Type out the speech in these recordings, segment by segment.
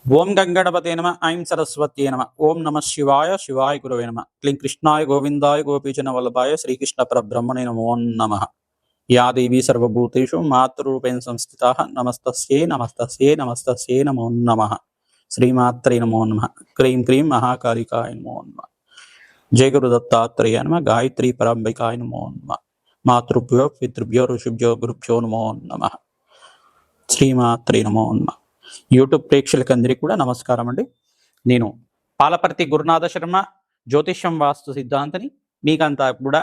ఓం గంగణపతే నమ ఐం సరస్వత్యే నమ ఓం నమ శివాయ శివాయ గురవే నమ క్లీం కృష్ణాయ గోవిందాయ గోపీజన వల్లభాయ శ్రీకృష్ణ పరబ్రహ్మణే నమో నమ. యా దేవీ సర్వభూతేషు మాతృరూపేణ సంస్థితాః నమస్తస్యై నమస్తస్యై నమస్తస్యై నమో నమ. శ్రీమాత్రే నమో నమ. క్రీం క్రీం మహాకాళికాయ నమో నమ. జయ గురు దత్తాత్రేయ నమ. గాయత్రీ పరంబికాయ నమో నమ. మాతృభ్యో పితృభ్యో ఋషిభ్యో గురుభ్యో నమో నమ. శ్రీమాత్రే నమో నమ. యూట్యూబ్ ప్రేక్షకులందరికీ కూడా నమస్కారం అండి. నేను పాలపర్తి గురునాథ శర్మ, జ్యోతిష్యం వాస్తు సిద్ధాంతని. మీకంతా కూడా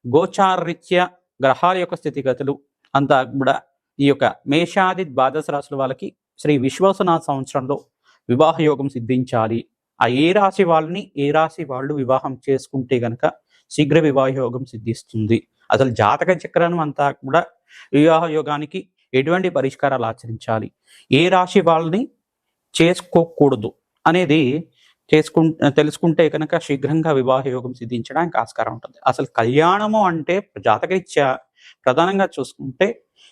గోచారరీత్యా గ్రహాల యొక్క స్థితిగతులు అంతా కూడా ఈ యొక్క మేషాది ద్వాదశ రాశుల వాళ్ళకి శ్రీ విశ్వాసనాథ సంవత్సరంలో వివాహ యోగం సిద్ధించాలి. ఆ ఏ రాశి వాళ్ళని ఏ రాశి వాళ్ళు వివాహం చేసుకుంటే గనక శీఘ్ర వివాహ యోగం సిద్ధిస్తుంది, అసలు జాతక చక్రం అంతా కూడా వివాహ యోగానికి ఎటువంటి పరిష్కారాలు ఆచరించాలి, ఏ రాశి వాళ్ళని చేసుకోకూడదు అనేది తెలుసుకుంటే కనుక శీఘ్రంగా వివాహ యోగం సిద్ధించడానికి ఆస్కారం ఉంటుంది. అసలు కళ్యాణము అంటే జాతకరీత్యా ప్రధానంగా చూసుకుంటే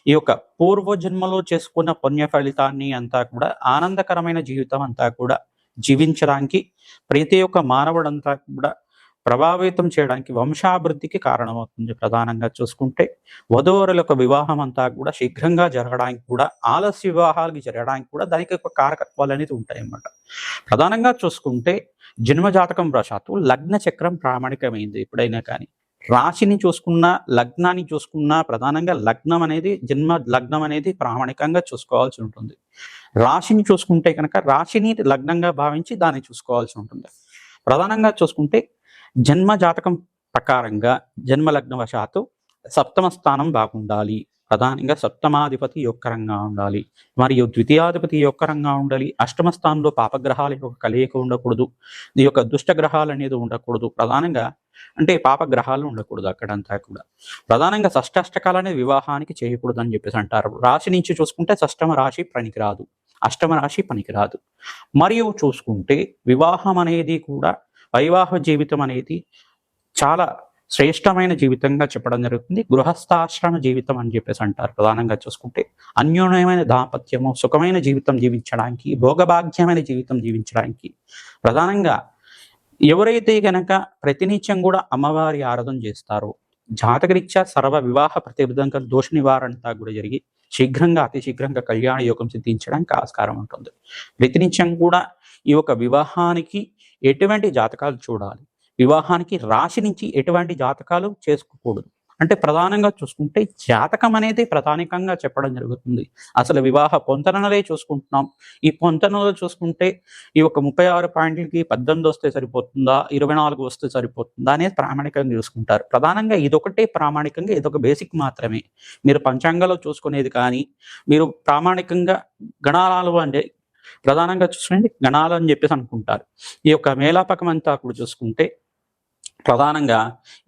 ఈ యొక్క పూర్వజన్మలో చేసుకున్న పుణ్య ఫలితాన్ని అంతా కూడా ఆనందకరమైన జీవితం అంతా కూడా జీవించడానికి ప్రతి ఒక్క మానవుడంతా కూడా ప్రభావితం చేయడానికి వంశాభివృద్ధికి కారణమవుతుంది. ప్రధానంగా చూసుకుంటే వధూవరుల యొక్క వివాహం అంతా కూడా శీఘ్రంగా జరగడానికి కూడా, ఆలస్య వివాహాలకి జరగడానికి కూడా దానికి ఒక కారకత్వాలు అనేది ఉంటాయి అన్నమాట. ప్రధానంగా చూసుకుంటే జన్మజాతకం వశాత్తు లగ్న చక్రం ప్రామాణికమైంది. ఎప్పుడైనా కానీ రాశిని చూసుకున్నా లగ్నాన్ని చూసుకున్నా ప్రధానంగా లగ్నం అనేది జన్మ లగ్నం అనేది ప్రామాణికంగా చూసుకోవాల్సి ఉంటుంది. రాశిని చూసుకుంటే కనుక రాశిని లగ్నంగా భావించి దాన్ని చూసుకోవాల్సి ఉంటుంది. ప్రధానంగా చూసుకుంటే జన్మ జాతకం ప్రకారంగా జన్మ లగ్న వశాత్తు సప్తమ స్థానం బాగుండాలి. ప్రధానంగా సప్తమాధిపతి యొక్కరంగా ఉండాలి, మరియు ద్వితీయాధిపతి యొక్కరంగా ఉండాలి. అష్టమ స్థానంలో పాపగ్రహాల యొక్క కలయిక ఉండకూడదు, ఈ యొక్క దుష్టగ్రహాలు అనేది ఉండకూడదు. ప్రధానంగా అంటే పాపగ్రహాలు ఉండకూడదు అక్కడంతా కూడా. ప్రధానంగా షష్టాష్టకాలు అనేది వివాహానికి చేయకూడదు అని చెప్పేసి అంటారు. రాశి నుంచి చూసుకుంటే షష్టమ రాశి పనికిరాదు, అష్టమ రాశి పనికిరాదు. మరియు చూసుకుంటే వివాహం అనేది కూడా వైవాహ జీవితం అనేది చాలా శ్రేష్టమైన జీవితంగా చెప్పడం జరుగుతుంది. గృహస్థాశ్రమ జీవితం అని చెప్పేసి అంటారు. ప్రధానంగా చూసుకుంటే అన్యోన్యమైన దాంపత్యము, సుఖమైన జీవితం జీవించడానికి, భోగభాగ్యమైన జీవితం జీవించడానికి ప్రధానంగా ఎవరైతే గనక ప్రతినిత్యం కూడా అమ్మవారి ఆరాధన చేస్తారో జాతకరీత్యా సర్వ వివాహ ప్రతిబద్ధంగా దోష నివారణంతా కూడా జరిగి శీఘ్రంగా అతి శీఘ్రంగా కళ్యాణ యోగం సిద్ధించడానికి ఆస్కారం ఉంటుంది. ప్రతినిత్యం కూడా ఈ యొక్క వివాహానికి ఎటువంటి జాతకాలు చూడాలి, వివాహానికి రాశి నుంచి ఎటువంటి జాతకాలు చేసుకోకూడదు అంటే ప్రధానంగా చూసుకుంటే జాతకం అనేది ప్రధానికంగా చెప్పడం జరుగుతుంది. అసలు వివాహ పొంతనలే చూసుకుంటున్నాం. ఈ పొంతనలో చూసుకుంటే ఈ ఒక 36 పాయింట్లకి 18 వస్తే సరిపోతుందా, 24 వస్తే సరిపోతుందా అనేది ప్రామాణికంగా చూసుకుంటారు. ప్రధానంగా ఇదొకటే ప్రామాణికంగా, ఇదొక బేసిక్ మాత్రమే. మీరు పంచాంగంలో చూసుకునేది కానీ మీరు ప్రామాణికంగా గణాలు అంటే ప్రధానంగా చూసుకుంటే గణాలు అని చెప్పేసి అనుకుంటారు. ఈ యొక్క మేలాపకం అంతా కూడా చూసుకుంటే ప్రధానంగా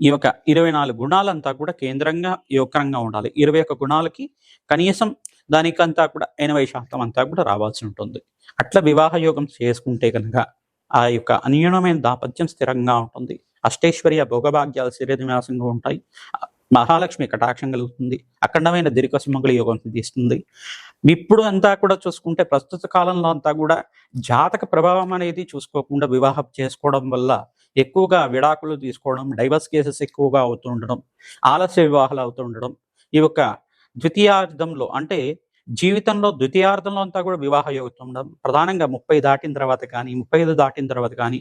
ఈ యొక్క 24 గుణాలంతా కూడా కేంద్రంగా యోగకరంగా ఉండాలి. 21 గుణాలకి కనీసం దానికంతా కూడా 80% అంతా కూడా రావాల్సి ఉంటుంది. అట్లా వివాహ యోగం చేసుకుంటే కనుక ఆ యొక్క అన్యోన్యమైన దాంపత్యం స్థిరంగా ఉంటుంది. అష్టైశ్వర్య భోగభాగ్యాలు స్థిరనివాసంగా ఉంటాయి. మహాలక్ష్మి కటాక్షం కలుగుతుంది. అఖండమైన దీర్ఘ సుమంగళ యోగం సిద్ధిస్తుంది. ఇప్పుడు అంతా కూడా చూసుకుంటే ప్రస్తుత కాలంలో అంతా కూడా జాతక ప్రభావం అనేది చూసుకోకుండా వివాహం చేసుకోవడం వల్ల ఎక్కువగా విడాకులు తీసుకోవడం, డైవర్స్ కేసెస్ ఎక్కువగా అవుతూ ఉండడం, ఆలస్య వివాహాలు అవుతూ ఉండడం, ఈ యొక్క ద్వితీయార్థంలో అంటే జీవితంలో ద్వితీయార్థంలో అంతా కూడా వివాహ యోగం ఉండడం. ప్రధానంగా 30 దాటిన తర్వాత కానీ 35 దాటిన తర్వాత కానీ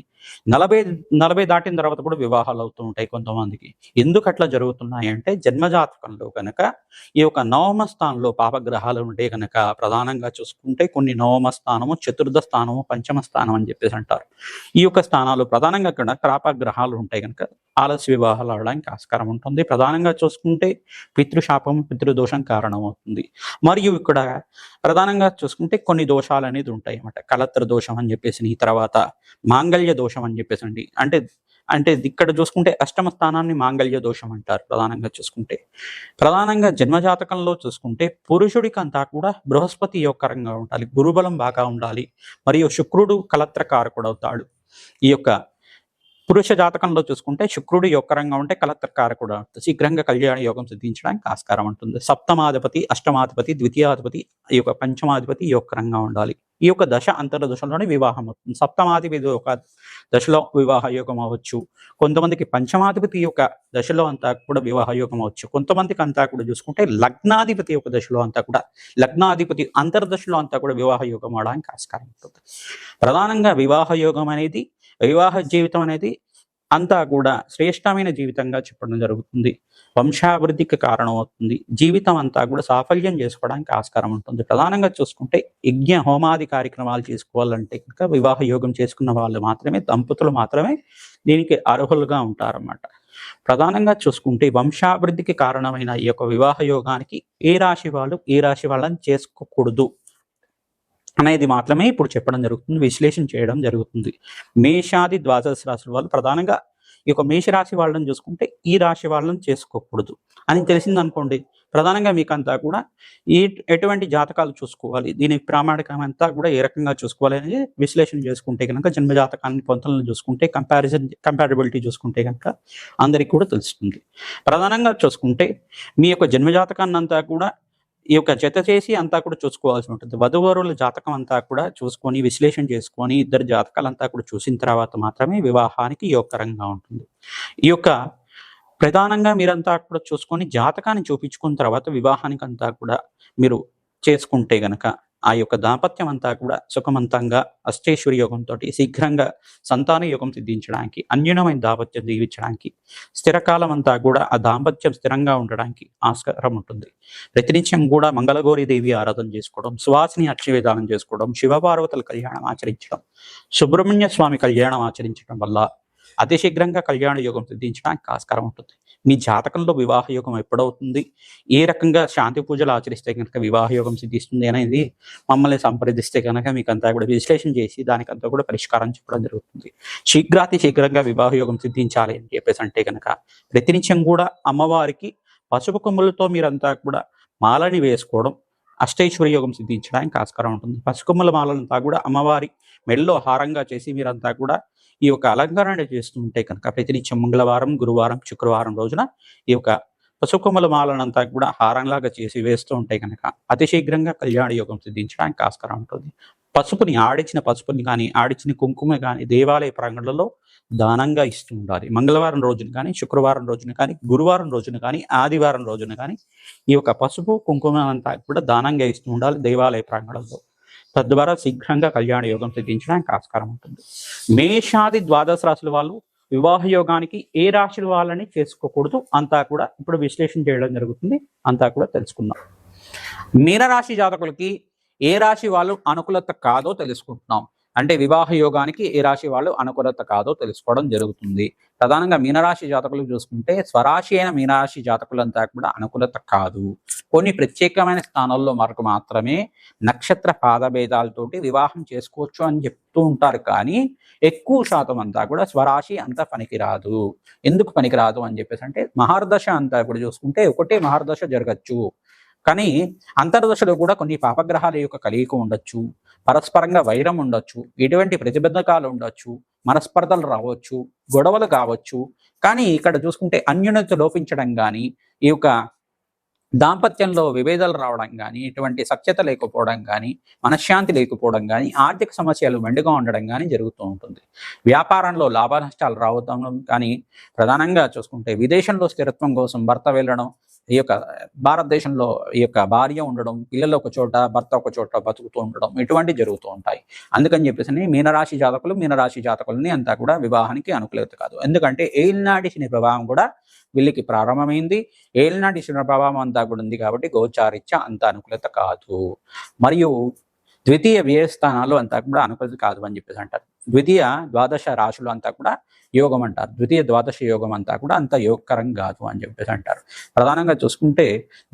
40 దాటిన తర్వాత కూడా వివాహాలు అవుతూ ఉంటాయి కొంతమందికి. ఎందుకు అట్లా జరుగుతున్నాయి అంటే జన్మజాతకంలో కనుక ఈ యొక్క నవమ స్థానంలో పాపగ్రహాలు ఉంటే కనుక ప్రధానంగా చూసుకుంటే కొన్ని నవమ స్థానము, చతుర్థ స్థానము, పంచమ స్థానం అని చెప్పేసి అంటారు. ఈ యొక్క స్థానాలు ప్రధానంగా కనుక పాపగ్రహాలు ఉంటాయి కనుక ఆలస్య వివాహాలు అవడానికి ఆస్కారం ఉంటుంది. ప్రధానంగా చూసుకుంటే పితృశాపం, పితృదోషం కారణమవుతుంది. మరియు ఇక్కడ ప్రధానంగా చూసుకుంటే కొన్ని దోషాలు అనేది ఉంటాయి అన్నమాట. కలత్ర దోషం అని చెప్పేసి, తర్వాత మాంగళ్య దోషం అని చెప్పేసి అంటే అంటే ఇక్కడ చూసుకుంటే అష్టమ స్థానాన్ని మాంగళ్య దోషం అంటారు. ప్రధానంగా చూసుకుంటే ప్రధానంగా జన్మజాతకంలో చూసుకుంటే పురుషుడికి అంతా కూడా బృహస్పతి యోగకరంగా ఉండాలి, గురుబలం బాగా ఉండాలి, మరియు శుక్రుడు కలత్రకారకుడు అవుతాడు. ఈ యొక్క పురుష జాతకంలో చూసుకుంటే శుక్రుడు యొక్కరంగా ఉంటే కలత్రకారకుడు శీఘ్రంగా కళ్యాణ యోగం సిద్ధించడానికి ఆస్కారం ఉంటుంది. సప్తమాధిపతి, అష్టమాధిపతి, ద్వితీయాధిపతి, ఈ యొక్క పంచమాధిపతి యొక్కరంగా ఉండాలి. ఈ యొక్క దశ అంతర్దశలోనే వివాహం అవుతుంది. సప్తమాధిపతి ఒక దశలో వివాహ యోగం అవ్వచ్చు, కొంతమందికి పంచమాధిపతి యొక్క దశలో అంతా కూడా వివాహ యోగం అవ్వచ్చు, కొంతమందికి అంతా కూడా చూసుకుంటే లగ్నాధిపతి యొక్క దశలో అంతా కూడా, లగ్నాధిపతి అంతర్దశలో అంతా కూడా వివాహ యోగం అవడానికి ఆస్కారం ఉంటుంది. ప్రధానంగా వివాహ యోగం అనేది, వివాహ జీవితం అనేది అంతా కూడా శ్రేష్టమైన జీవితంగా చెప్పడం జరుగుతుంది. వంశాభివృద్ధికి కారణం అవుతుంది. జీవితం అంతా కూడా సాఫల్యం చేసుకోవడానికి ఆస్కారం ఉంటుంది. ప్రధానంగా చూసుకుంటే యజ్ఞ హోమాది కార్యక్రమాలు చేసుకోవాలంటే కనుక వివాహ యోగం చేసుకున్న వాళ్ళు మాత్రమే, దంపతులు మాత్రమే దీనికి అర్హులుగా ఉంటారన్నమాట. ప్రధానంగా చూసుకుంటే వంశాభివృద్ధికి కారణమైన ఈ యొక్క వివాహ యోగానికి ఏ రాశి వాళ్ళు ఏ రాశి వాళ్ళని చేసుకోకూడదు అనేది మాత్రమే ఇప్పుడు చెప్పడం జరుగుతుంది, విశ్లేషణ చేయడం జరుగుతుంది. మేషాది ద్వాదశ రాశుల వాళ్ళు ప్రధానంగా ఈ యొక్క మేషరాశి వాళ్ళని చూసుకుంటే ఈ రాశి వాళ్ళని చేసుకోకూడదు అని తెలిసింది అనుకోండి. ప్రధానంగా మీకంతా కూడా ఎటువంటి జాతకాలు చూసుకోవాలి, దీని ప్రామాణికం అంతా కూడా ఏ రకంగా చూసుకోవాలి అనేది విశ్లేషణ చేసుకుంటే కనుక, జన్మ జాతకాన్ని పొంతలను చూసుకుంటే, కంపారిబిలిటీ చూసుకుంటే కనుక అందరికీ కూడా తెలుస్తుంది. ప్రధానంగా చూసుకుంటే మీ యొక్క జన్మ జాతకాన్ని అంతా కూడా ఈ యొక్క జత చేసి అంతా కూడా చూసుకోవాల్సి ఉంటుంది. వధువరుల జాతకం అంతా కూడా చూసుకొని విశ్లేషణ చేసుకొని ఇద్దరు జాతకాలంతా కూడా చూసిన తర్వాత మాత్రమే వివాహానికి యోగకరంగా ఉంటుంది. ఈ యొక్క ప్రధానంగా మీరంతా కూడా చూసుకొని జాతకాన్ని చూపించుకున్న తర్వాత వివాహానికి అంతా కూడా మీరు చేసుకుంటే గనక ఆ యొక్క దాంపత్యం అంతా కూడా సుఖవంతంగా అష్టైశ్వర్య యోగంతో శీఘ్రంగా సంతాన యోగం సిద్ధించడానికి, అన్యూనమైన దాంపత్యం జీవించడానికి, స్థిరకాలం అంతా కూడా ఆ దాంపత్యం స్థిరంగా ఉండడానికి ఆస్కారం ఉంటుంది. ప్రతినిత్యం కూడా మంగళగౌరి దేవి ఆరాధన చేసుకోవడం, సువాసిని అర్చవిధానం చేసుకోవడం, శివపార్వతుల కళ్యాణం ఆచరించడం, సుబ్రహ్మణ్య స్వామి కళ్యాణం ఆచరించడం వల్ల అతి శీఘ్రంగా కళ్యాణ యోగం సిద్ధించడానికి ఆస్కారం ఉంటుంది. మీ జాతకంలో వివాహ యోగం ఎప్పుడవుతుంది, ఏ రకంగా శాంతి పూజలు ఆచరిస్తే కనుక వివాహ యోగం సిద్ధిస్తుంది అనేది మమ్మల్ని సంప్రదిస్తే కనుక మీకు అంతా కూడా విశ్లేషణ చేసి దానికంతా కూడా పరిష్కారం చెప్పడం జరుగుతుంది. శీఘ్రంగా వివాహ యోగం సిద్ధించాలి అని చెప్పేసి అంటే కనుక ప్రతినిత్యం కూడా అమ్మవారికి పసుపు కొమ్ములతో మీరంతా కూడా మాలని వేసుకోవడం అష్టైశ్వర్య యోగం సిద్ధించడానికి ఆస్కారం ఉంటుంది. పసుకొమ్మల మాలంతా కూడా అమ్మవారి మెడలో హారంగా చేసి మీరంతా కూడా ఈ యొక్క అలంకరణ చేస్తూ ఉంటే కనుక ప్రతినిత్యం మంగళవారం, గురువారం, శుక్రవారం రోజున ఈ యొక్క పసుకొమ్మల మాలనంతా కూడా హారంలాగా చేసి వేస్తూ ఉంటే కనుక అతి శీఘ్రంగా కళ్యాణ యోగం సిద్ధించడానికి ఆస్కారం ఉంటుంది. ఆడించిన పసుపుని కానీ, ఆడించిన కుంకుమ కానీ దేవాలయ ప్రాంగణంలో దానంగా ఇస్తూ ఉండాలి. మంగళవారం రోజున కానీ, శుక్రవారం రోజున కానీ, గురువారం రోజున కానీ, ఆదివారం రోజున కానీ ఈ యొక్క పసుపు కుంకుమ అంతా కూడా దానంగా ఇస్తూ ఉండాలి దేవాలయ ప్రాంగణంలో. తద్వారా శీఘ్రంగా కళ్యాణ యోగం సిద్ధించడానికి ఆస్కారం ఉంటుంది. మేషాది ద్వాదశ రాశుల వాళ్ళు వివాహ యోగానికి ఏ రాశుల వాళ్ళని చేసుకోకూడదు అంతా కూడా ఇప్పుడు విశ్లేషణ చేయడం జరుగుతుంది, అంతా కూడా తెలుసుకుందాం. మీనరాశి జాతకులకి ఏ రాశి వాళ్ళు అనుకూలత కాదో తెలుసుకుంటున్నాం. అంటే వివాహ యోగానికి ఏ రాశి వాళ్ళు అనుకూలత కాదో తెలుసుకోవడం జరుగుతుంది. ప్రధానంగా మీనరాశి జాతకులు చూసుకుంటే స్వరాశి అయిన మీనరాశి జాతకులంతా కూడా అనుకూలత కాదు. కొన్ని ప్రత్యేకమైన స్థానాల్లో మనకు మాత్రమే నక్షత్ర పాదభేదాలతోటి వివాహం చేసుకోవచ్చు అని చెప్తూ ఉంటారు. కానీ ఎక్కువ శాతం అంతా కూడా స్వరాశి అంతా పనికిరాదు. ఎందుకు పనికిరాదు అని చెప్పేసి అంటే మహర్దశ అంతా కూడా చూసుకుంటే ఒకటే మహర్దశ జరగచ్చు, కానీ అంతర్దశలో కూడా కొన్ని పాపగ్రహాల యొక్క కలయిక ఉండొచ్చు, పరస్పరంగా వైరం ఉండొచ్చు, ఎటువంటి ప్రతిబంధకాలు ఉండొచ్చు, మనస్పర్ధలు రావచ్చు, గొడవలు కావచ్చు. కానీ ఇక్కడ చూసుకుంటే అన్యోన్యత లోపించడం కానీ, ఈ యొక్క దాంపత్యంలో విభేదాలు రావడం కానీ, ఎటువంటి సఖ్యత లేకపోవడం కానీ, మనశ్శాంతి లేకపోవడం కానీ, ఆర్థిక సమస్యలు మెండుగా ఉండడం కానీ జరుగుతూ ఉంటుంది. వ్యాపారంలో లాభ నష్టాలు రావడం కానీ, ప్రధానంగా చూసుకుంటే విదేశంలో స్థిరత్వం కోసం భర్త వెళ్ళడం, ఈ యొక్క భారతదేశంలో ఈ యొక్క భార్య ఉండడం, పిల్లలు ఒక చోట భర్త ఒక చోట బతుకుతూ ఉండడం ఇటువంటివి జరుగుతూ ఉంటాయి. అందుకని చెప్పేసి మీనరాశి జాతకులని అంతా కూడా వివాహానికి అనుకూలత కాదు. ఎందుకంటే ఏలినాటి శని ప్రభావం కూడా వీళ్ళకి ప్రారంభమైంది. ఏలినాటి శని ప్రభావం అంతా కూడా ఉంది కాబట్టి గోచారిత్య అంత అనుకూలత కాదు. మరియు ద్వితీయ వ్యయస్థానాలు అంతా కూడా అనుకూలత కాదు అని చెప్పేసి అంటారు. ద్వితీయ ద్వాదశ రాశులు అంతా కూడా యోగం అంటారు. ద్వితీయ ద్వాదశ యోగం అంతా కూడా అంత యోగకరం కాదు అని చెప్పేసి అంటారు. ప్రధానంగా చూసుకుంటే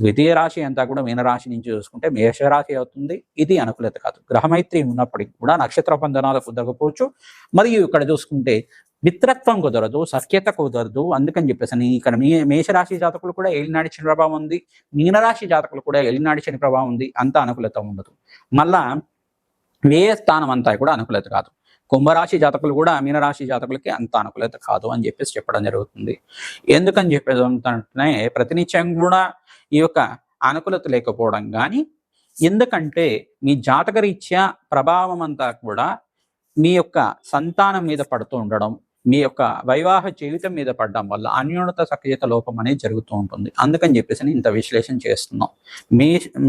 ద్వితీయ రాశి అంతా కూడా మీనరాశి నుంచి చూసుకుంటే మేషరాశి అవుతుంది. ఇది అనుకూలత కాదు. గ్రహమైత్రి ఉన్నప్పటికీ కూడా నక్షత్ర బంధనాలు కుదరకపోవచ్చు. మరియు ఇక్కడ చూసుకుంటే మిత్రత్వం కుదరదు, సఖ్యత కుదరదు. అందుకని చెప్పేసి ఇక్కడ మేషరాశి జాతకులు కూడా ఏలినాడి శని ప్రభావం ఉంది, మీనరాశి జాతకులు కూడా ఏలినాడి శని ప్రభావం ఉంది. అంత అనుకూలత ఉండదు. మళ్ళా వ్యయ స్థానం అంతా కూడా అనుకూలత కాదు. కుంభరాశి జాతకులు కూడా మీనరాశి జాతకులకి అంత అనుకూలత కాదు అని చెప్పేసి చెప్పడం జరుగుతుంది. ఎందుకని చెప్పేసి ప్రతినిత్యం కూడా ఈ యొక్క అనుకూలత లేకపోవడం కానీ, ఎందుకంటే మీ జాతకరీత్యా ప్రభావం అంతా కూడా మీ యొక్క సంతానం మీద పడుతూ ఉండడం, మీ యొక్క వైవాహ జీవితం మీద పడడం వల్ల అన్యోన్యత సఖ్యత లోపం అనేది జరుగుతూ ఉంటుంది. అందుకని చెప్పేసి ఇంత విశ్లేషణ చేస్తున్నాం.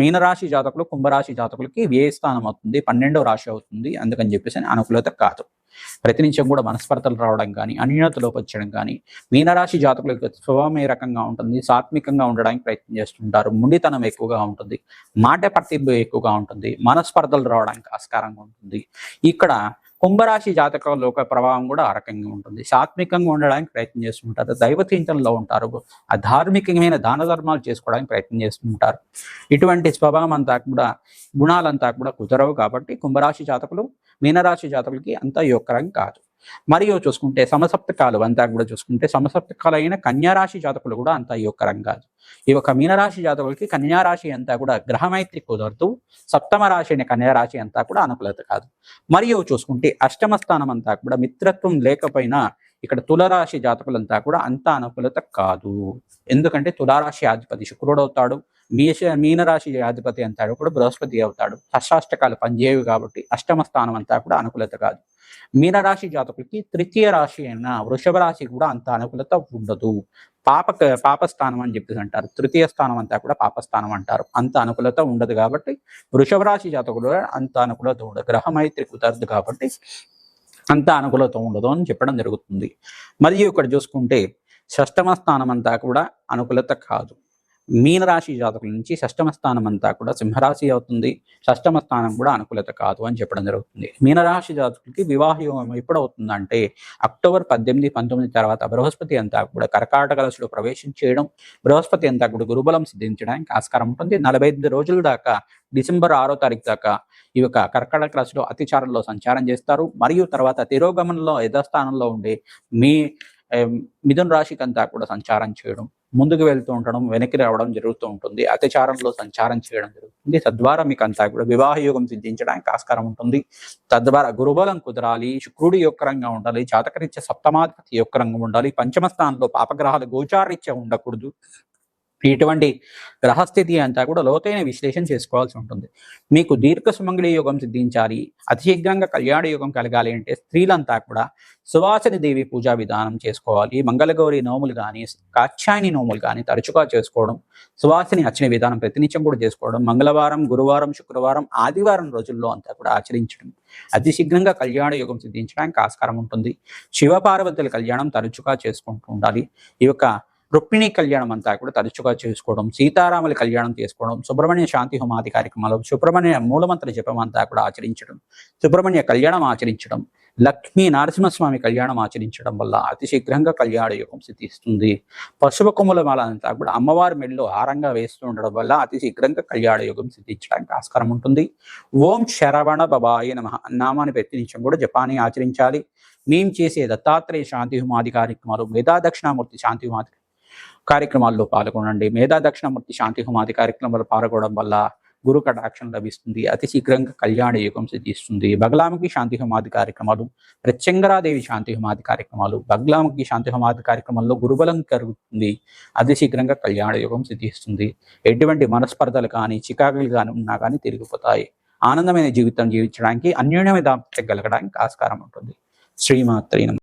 మీనరాశి జాతకులు, కుంభరాశి జాతకులకి వ్యయ స్థానం అవుతుంది, 12వ రాశి అవుతుంది. అందుకని చెప్పేసి అనుకూలత కాదు. ప్రతినిత్యం కూడా మనస్పర్ధలు రావడం కానీ, అన్యోన్యత లోపొచ్చడం కానీ, మీనరాశి జాతకులకు స్వభావం ఏ రకంగా ఉంటుంది, సాత్వికంగా ఉండడానికి ప్రయత్నం చేస్తుంటారు, ముండితనం ఎక్కువగా ఉంటుంది, మాట పట్టింపు ఎక్కువగా ఉంటుంది, మనస్పర్ధలు రావడానికి ఆస్కారంగా ఉంటుంది. ఇక్కడ కుంభరాశి జాతకంలో ఒక ప్రభావం కూడా ఆ రకంగా ఉంటుంది. సాత్వికంగా ఉండడానికి ప్రయత్నం చేస్తుంటారు, దైవ చింతనలో ఉంటారు, అధార్మికమైన దాన ధర్మాలు చేసుకోవడానికి ప్రయత్నం చేస్తుంటారు. ఇటువంటి స్వభావం అంతా కూడా, గుణాలంతా కూడా కుదరవు. కాబట్టి కుంభరాశి జాతకులు, మీనరాశి జాతకులకి అంత యోగకరం కాదు. మరియు చూసుకుంటే సమసప్తకాలు అంతా కూడా చూసుకుంటే సమసప్తకాలు అయిన కన్యారాశి జాతకులు కూడా అంత యోగకరం కాదు. ఈ యొక్క మీనరాశి జాతకులకి కన్యారాశి అంతా కూడా గ్రహమైత్రి కుదరదు. సప్తమ రాశి అయిన కన్యారాశి అంతా కూడా అనుకూలత కాదు. మరియు చూసుకుంటే అష్టమ స్థానం అంతా కూడా మిత్రత్వం లేకపోయినా ఇక్కడ తులరాశి జాతకులంతా కూడా అంత అనుకూలత కాదు. ఎందుకంటే తులారాశి అధిపతి శుక్రుడు అవుతాడు, మీనరాశి అధిపతి అంతా కూడా బృహస్పతి అవుతాడు. షష్టాష్టకాలు పనిచేయవు కాబట్టి అష్టమ స్థానం అంతా కూడా అనుకూలత కాదు. మీనరాశి జాతకులకి తృతీయ రాశి అయిన వృషభ రాశి కూడా అంత అనుకూలత ఉండదు. పాపస్థానం అని చెప్పేసి అంటారు. తృతీయ స్థానం అంతా కూడా పాపస్థానం అంటారు. అంత అనుకూలత ఉండదు. కాబట్టి వృషభ రాశి జాతకులు అంత అనుకూలత ఉండదు. గ్రహమైత్రి కుదరదు కాబట్టి అంత అనుకూలత ఉండదు అని చెప్పడం జరుగుతుంది. మరియు ఇక్కడ చూసుకుంటే షష్టమ స్థానం అంతా కూడా అనుకూలత కాదు. మీనరాశి జాతకుల నుంచి షష్టమ స్థానం అంతా కూడా సింహరాశి అవుతుంది. షష్టమ స్థానం కూడా అనుకూలత కాదు అని చెప్పడం జరుగుతుంది. మీనరాశి జాతకులకి వివాహ యోగం ఎప్పుడు అవుతుందంటే అక్టోబర్ 18, 19 తర్వాత బృహస్పతి అంతా కూడా కర్కాటక రాశిలో ప్రవేశం చేయడం, బృహస్పతి అంతా కూడా గురుబలం సిద్ధించడానికి ఆస్కారం ఉంటుంది. 45 రోజుల దాకా డిసెంబర్ 6వ తారీఖు దాకా ఈ యొక్క కర్కాటక రాశిలో అతిచారంలో సంచారం చేస్తారు. మరియు తర్వాత తిరోగమనంలో యథాస్థానంలో ఉండే మిథున రాశికి అంతా కూడా సంచారం చేయడం, ముందుకు వెళ్తూ ఉండడం, వెనక్కి రావడం జరుగుతూ ఉంటుంది. అతిచారంలో సంచారం చేయడం జరుగుతుంది. తద్వారా మీకు అంతా కూడా వివాహ యోగం సిద్ధించడానికి ఆస్కారం ఉంటుంది. తద్వారా గురుబలం కుదరాలి, శుక్రుడి యొక్కరంగా ఉండాలి, జాతకరీత్యా సప్తమాధిపతి యొక్కరంగా ఉండాలి, పంచమ స్థానంలో పాపగ్రహాలు గోచారీత్యా ఉండకూడదు. ఇటువంటి గ్రహస్థితి అంతా కూడా లోతైన విశ్లేషణ చేసుకోవాల్సి ఉంటుంది. మీకు దీర్ఘ సుమంగళి యోగం సిద్ధించాలి, అతి శీఘ్రంగా కళ్యాణ యోగం కలగాలి అంటే స్త్రీలంతా కూడా సువాసిని దేవి పూజా విధానం చేసుకోవాలి. మంగళగౌరి నోములు కానీ, కాత్యాయని నోములు కానీ తరచుగా చేసుకోవడం, సువాసిని అర్చన విధానం ప్రతినిత్యం కూడా చేసుకోవడం, మంగళవారం, గురువారం, శుక్రవారం, ఆదివారం రోజుల్లో అంతా కూడా ఆచరించడం అతి శీఘ్రంగా కళ్యాణ యోగం సిద్ధించడానికి ఆస్కారం ఉంటుంది. శివపార్వతుల కళ్యాణం తరచుగా చేసుకుంటూ ఉండాలి. ఈ యొక్క రుక్మిణి కళ్యాణం అంతా కూడా తరచుగా చేసుకోవడం, సీతారాముల కళ్యాణం చేసుకోవడం, సుబ్రహ్మణ్య శాంతి హోమాది కార్యక్రమాలు, సుబ్రహ్మణ్య మూలమంత్ర జపం అంతా కూడా ఆచరించడం, సుబ్రహ్మణ్య కళ్యాణం ఆచరించడం, లక్ష్మీ నరసింహస్వామి కళ్యాణం ఆచరించడం వల్ల అతి శీఘ్రంగా కళ్యాణ యోగం సిద్ధిస్తుంది. పశువ కొమ్ముల మాల అంతా కూడా అమ్మవారి మెడలో హారంగా వేస్తూ ఉండడం వల్ల అతి శీఘ్రంగా కళ్యాణ యోగం సిద్ధించడానికి ఆస్కారం ఉంటుంది. ఓం శరవణ బాబాయ నమః నామాన్ని ప్రతినిత్యం కూడా జపాన్ని ఆచరించాలి. మేము చేసే దత్తాత్రేయ శాంతి హోమాది కార్యక్రమాలు, మేధా దక్షిణామూర్తి శాంతి హోమాది కార్యక్రమాల్లో పాల్గొనండి. మేధా దక్షిణామూర్తి శాంతి హోమాది కార్యక్రమాల్లో పాల్గొనడం వల్ల గురు కటాక్షం లభిస్తుంది. అతి శీఘ్రంగా కళ్యాణ యోగం సిద్ధిస్తుంది. బగలాముఖి శాంతి హోమాది కార్యక్రమాలు, ప్రత్యంగరాదేవి శాంతి హోమాది కార్యక్రమాలు, బగలాముఖి శాంతి హోమాది కార్యక్రమాల్లో గురుబలం కలుగుతుంది. అతి శీఘ్రంగా కళ్యాణ యోగం సిద్ధిస్తుంది. ఎటువంటి మనస్పర్ధలు కానీ, చికాకులు కానీ ఉన్నా కానీ తిరిగిపోతాయి. ఆనందమైన జీవితం జీవించడానికి, అన్యోన్యమైన దాంపత్యం కలగడానికి ఆస్కారం ఉంటుంది. శ్రీమాత్రే నమః.